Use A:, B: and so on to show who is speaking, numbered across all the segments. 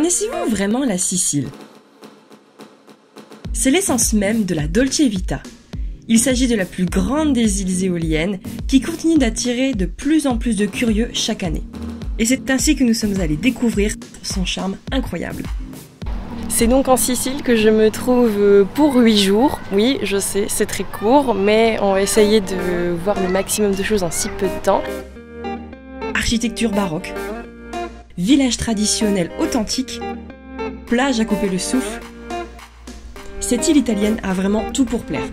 A: Connaissez-vous vraiment la Sicile? C'est l'essence même de la Dolce Vita. Il s'agit de la plus grande des îles éoliennes qui continue d'attirer de plus en plus de curieux chaque année. Et c'est ainsi que nous sommes allés découvrir son charme incroyable.
B: C'est donc en Sicile que je me trouve pour 8 jours. Oui, je sais, c'est très court, mais on va essayer de voir le maximum de choses en si peu de temps.
A: Architecture baroque, village traditionnel authentique, plage à couper le souffle. Cette île italienne a vraiment tout pour plaire.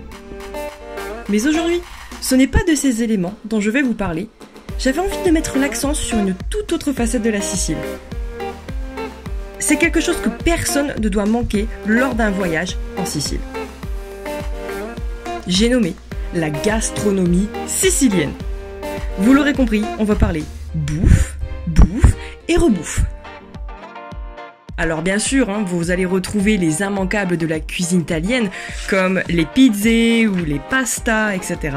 A: Mais aujourd'hui, ce n'est pas de ces éléments dont je vais vous parler. J'avais envie de mettre l'accent sur une toute autre facette de la Sicile. C'est quelque chose que personne ne doit manquer lors d'un voyage en Sicile. J'ai nommé la gastronomie sicilienne. Vous l'aurez compris, on va parler bouffe, bouffe et rebouffe. Alors bien sûr, vous allez retrouver les immanquables de la cuisine italienne, comme les pizzas ou les pastas, etc.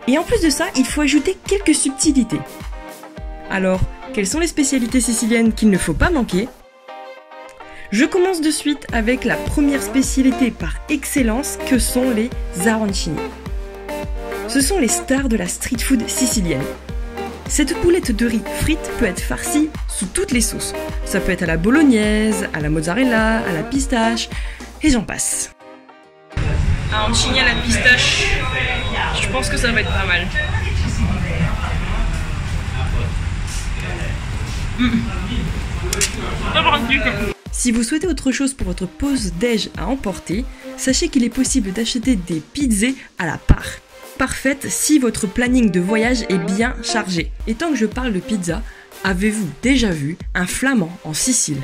A: Et en plus de ça, il faut ajouter quelques subtilités. Alors, quelles sont les spécialités siciliennes qu'il ne faut pas manquer ? Je commence de suite avec la première spécialité par excellence que sont les arancini. Ce sont les stars de la street food sicilienne. Cette poulette de riz frite peut être farcie sous toutes les sauces. Ça peut être à la bolognaise, à la mozzarella, à la pistache, et j'en passe. Arancini à la pistache, je pense que ça va être pas mal. Si vous souhaitez autre chose pour votre pause déj à emporter, sachez qu'il est possible d'acheter des pizzas à la part. Parfaite si votre planning de voyage est bien chargé. Et tant que je parle de pizza, avez-vous déjà vu un flamand en Sicile?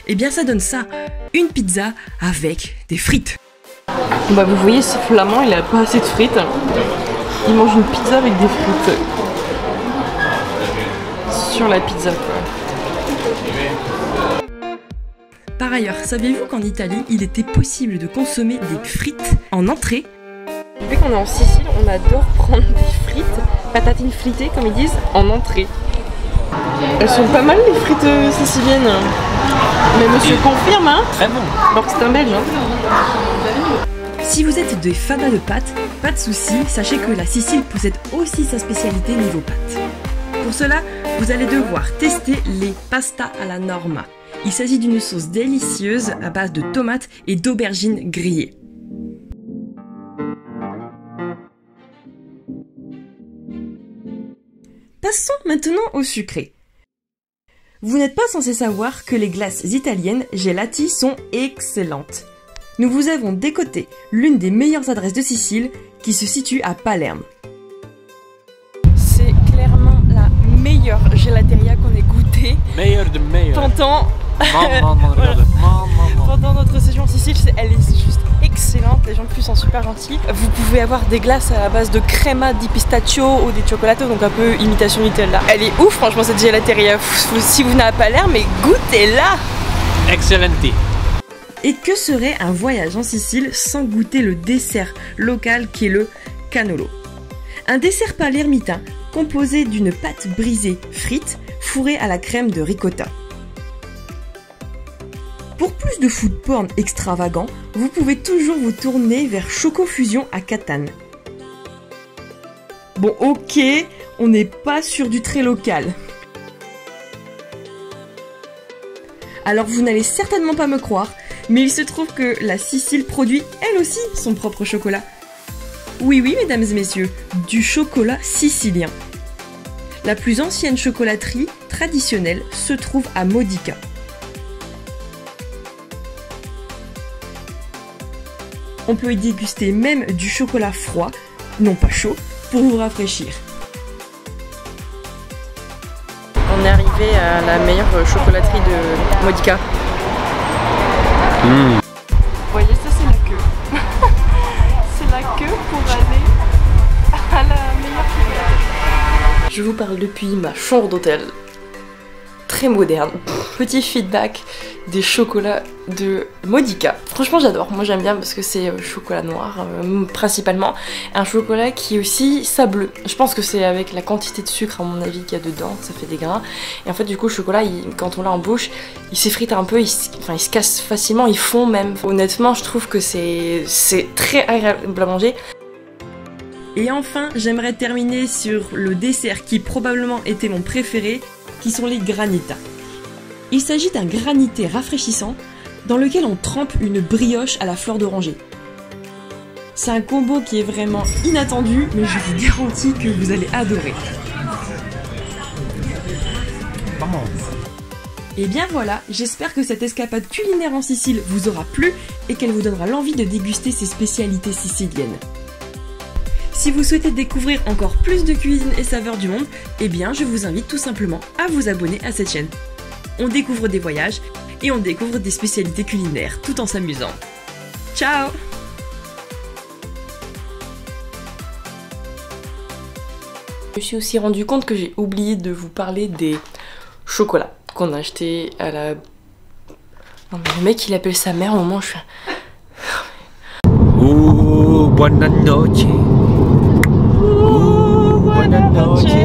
A: Eh bien ça donne ça, une pizza avec des frites.
B: Bah vous voyez, ce flamand, il a pas assez de frites. Il mange une pizza avec des frites. Sur la pizza quoi.
A: Par ailleurs, saviez-vous qu'en Italie, il était possible de consommer des frites en entrée?
B: Vu qu'on est en Sicile, on adore prendre des frites, patatines fritées comme ils disent, en entrée. Elles sont pas mal les frites siciliennes. Mais monsieur confirme, hein?
C: Très bon.
B: Alors que c'est un belge, hein?
A: Si vous êtes des fanas de pâtes, pas de soucis, sachez que la Sicile possède aussi sa spécialité niveau pâtes. Pour cela, vous allez devoir tester les pasta alla norma. Il s'agit d'une sauce délicieuse à base de tomates et d'aubergines grillées. Passons maintenant au sucré. Vous n'êtes pas censé savoir que les glaces italiennes gelati sont excellentes. Nous vous avons décoté l'une des meilleures adresses de Sicile qui se situe à Palerme.
B: C'est clairement la meilleure gelateria qu'on ait goûtée.
C: Meilleure de meilleure.
B: Pendant notre séjour en Sicile, elle est juste excellente, les gens de plus sont super gentils. Vous pouvez avoir des glaces à la base de crema di pistachio ou des chocolato, donc un peu imitation Nutella. Elle est ouf franchement cette gelateria, si vous n'avez pas l'air, mais goûtez-la.
C: Excellenti.
A: Et que serait un voyage en Sicile sans goûter le dessert local qui est le cannolo? Un dessert palermitain composé d'une pâte brisée frite fourrée à la crème de ricotta. Pour plus de food porn extravagant, vous pouvez toujours vous tourner vers Chocofusion à Catane. Bon ok, on n'est pas sur du très local. Alors vous n'allez certainement pas me croire, mais il se trouve que la Sicile produit elle aussi son propre chocolat. Oui mesdames et messieurs, du chocolat sicilien. La plus ancienne chocolaterie traditionnelle se trouve à Modica. On peut y déguster même du chocolat froid, non pas chaud, pour vous rafraîchir.
B: On est arrivé à la meilleure chocolaterie de Modica. Vous voyez, ça c'est la queue. C'est la queue pour aller à la meilleure chocolaterie. Je vous parle depuis ma chambre d'hôtel. très moderne. Petit feedback des chocolats de Modica. Franchement j'adore, moi j'aime bien parce que c'est chocolat noir principalement. Un chocolat qui est aussi sableux. Je pense que c'est avec la quantité de sucre à mon avis qu'il y a dedans, ça fait des grains. Et en fait du coup le chocolat, quand on l'a en bouche, il s'effrite un peu, il se casse facilement, il fond même. Honnêtement je trouve que c'est très agréable à manger.
A: Et enfin, j'aimerais terminer sur le dessert qui probablement était mon préféré, qui sont les granitas. Il s'agit d'un granité rafraîchissant dans lequel on trempe une brioche à la fleur d'oranger. C'est un combo qui est vraiment inattendu, mais je vous garantis que vous allez adorer. Et bien voilà, j'espère que cette escapade culinaire en Sicile vous aura plu et qu'elle vous donnera l'envie de déguster ces spécialités siciliennes. Si vous souhaitez découvrir encore plus de cuisine et saveurs du monde, eh bien je vous invite tout simplement à vous abonner à cette chaîne. On découvre des voyages et on découvre des spécialités culinaires tout en s'amusant. Ciao!
B: Je me suis aussi rendu compte que j'ai oublié de vous parler des chocolats qu'on a achetés à la... Non mais le mec il appelle sa mère au moment où je suis...
C: Buonanotte. Buonanotte.